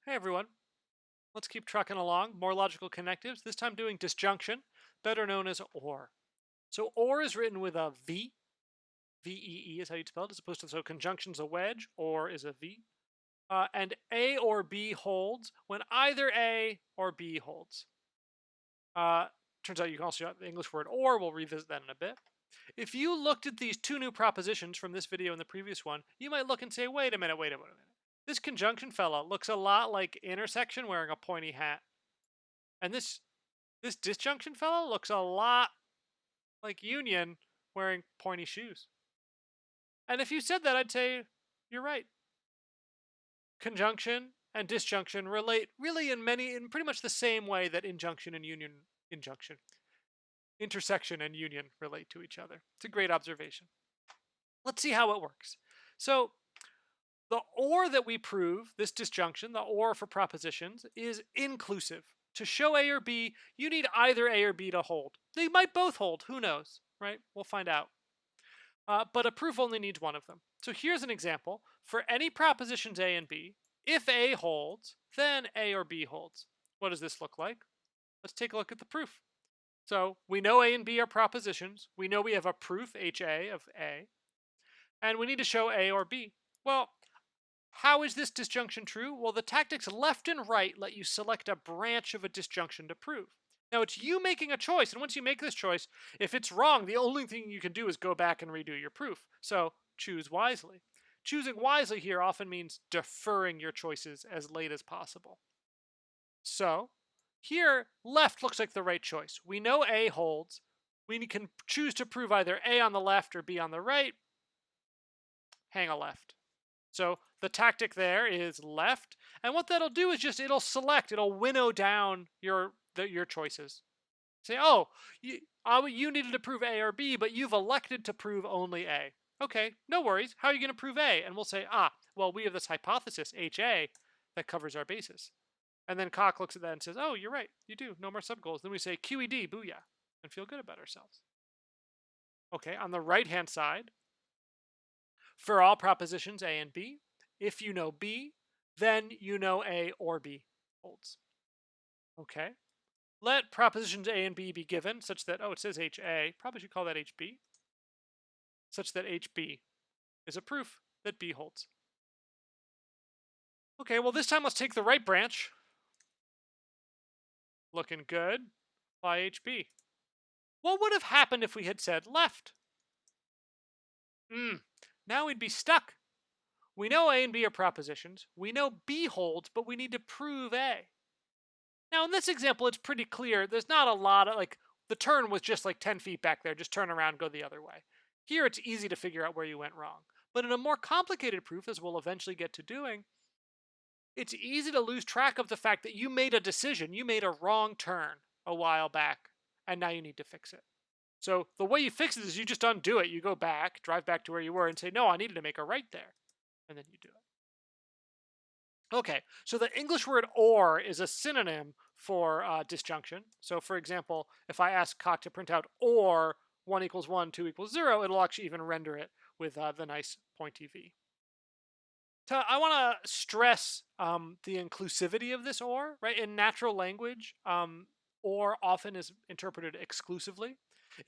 Hey everyone, let's keep trucking along. More logical connectives, this time doing disjunction, better known as OR. So OR is written with a V, V-E-E is how you'd spell it, as opposed to, so conjunction's a wedge, OR is a V. And A or B holds when either A or B holds. Uh, Turns out you can also use the English word OR, we'll revisit that in a bit. If you looked at these two new propositions from this video and the previous one, you might look and say, wait a minute, wait a minute. This conjunction fella looks a lot like intersection wearing a pointy hat. And this disjunction fella looks a lot like union wearing pointy shoes. And if you said that, I'd say you're right. Conjunction and disjunction relate really in pretty much the same way that injunction and intersection and union relate to each other. It's a great observation. Let's see how it works. So the OR that we prove, this disjunction, the OR for propositions, is inclusive. To show A or B, you need either A or B to hold. They might both hold, who knows, right? We'll find out. But a proof only needs one of them. So here's an example. For any propositions A and B, if A holds, then A or B holds. What does this look like? Let's take a look at the proof. So we know A and B are propositions. We know we have a proof, HA of A. And we need to show A or B. Well, how is this disjunction true? Well, the tactics left and right let you select a branch of a disjunction to prove. Now, it's you making a choice, and once you make this choice, if it's wrong, the only thing you can do is go back and redo your proof. So choose wisely. Choosing wisely here often means deferring your choices as late as possible. So here, left looks like the right choice. We know A holds. We can choose to prove either A on the left or B on the right. Hang a left. So the tactic there is left, and what that'll do is just it'll winnow down your choices. Say, oh, you needed to prove A or B, but you've elected to prove only A. Okay, no worries. How are you going to prove A? And we'll say, well, we have this hypothesis HA that covers our basis. And then Cock looks at that and says, oh, you're right, you do. No more subgoals. Then we say QED, booyah, and feel good about ourselves. Okay, on the right-hand side, for all propositions A and B, if you know B, then you know A or B holds. Okay. Let propositions A and B be given such that, it says HA, probably should call that HB, such that HB is a proof that B holds. Okay, well this time let's take the right branch. Looking good. Apply HB. What would have happened if we had said left? Now we'd be stuck. We know A and B are propositions. We know B holds, but we need to prove A. Now, in this example, it's pretty clear. There's not a lot of, the turn was just like 10 feet back there. Just turn around, go the other way. Here, it's easy to figure out where you went wrong. But in a more complicated proof, as we'll eventually get to doing, it's easy to lose track of the fact that you made a decision. You made a wrong turn a while back, and now you need to fix it. So the way you fix it is you just undo it. You go back, drive back to where you were, and say, no, I needed to make a right there. And then you do it. Okay, so the English word or is a synonym for disjunction. So for example, if I ask Cock to print out or 1 equals 1, 2 equals 0, it'll actually even render it with the nice pointy V. I want to stress the inclusivity of this or, right? In natural language, or often is interpreted exclusively.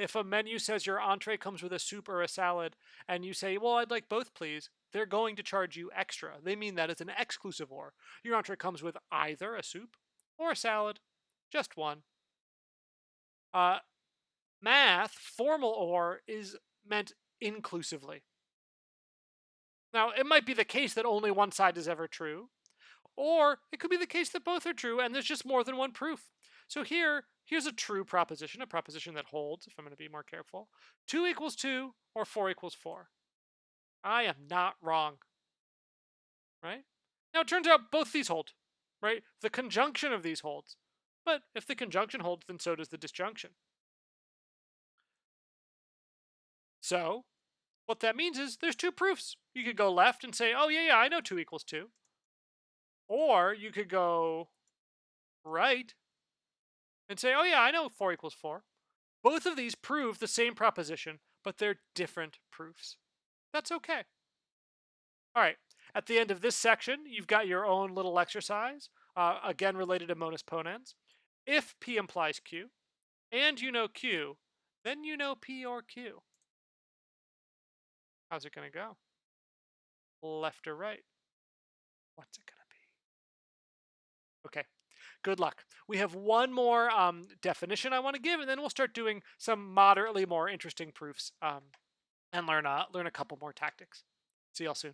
If a menu says your entree comes with a soup or a salad, and you say, well, I'd like both, please, they're going to charge you extra. They mean that as an exclusive or. Your entree comes with either a soup or a salad, just one. Math, formal or, is meant inclusively. Now, it might be the case that only one side is ever true, or it could be the case that both are true and there's just more than one proof. So here's a true proposition, a proposition that holds, if I'm going to be more careful. 2 equals 2 or 4 equals 4. I am not wrong, right? Now, it turns out both these hold, right? The conjunction of these holds. But if the conjunction holds, then so does the disjunction. So what that means is there's two proofs. You could go left and say, oh, yeah, I know 2 equals 2. Or you could go right and say, oh, yeah, I know 4 equals 4. Both of these prove the same proposition, but they're different proofs. That's okay. All right. At the end of this section, you've got your own little exercise, again related to modus ponens. If P implies Q, and you know Q, then you know P or Q. How's it going to go? Left or right? What's it going to be? Okay, good luck. We have one more definition I want to give, and then we'll start doing some moderately more interesting proofs and learn a couple more tactics. See y'all soon.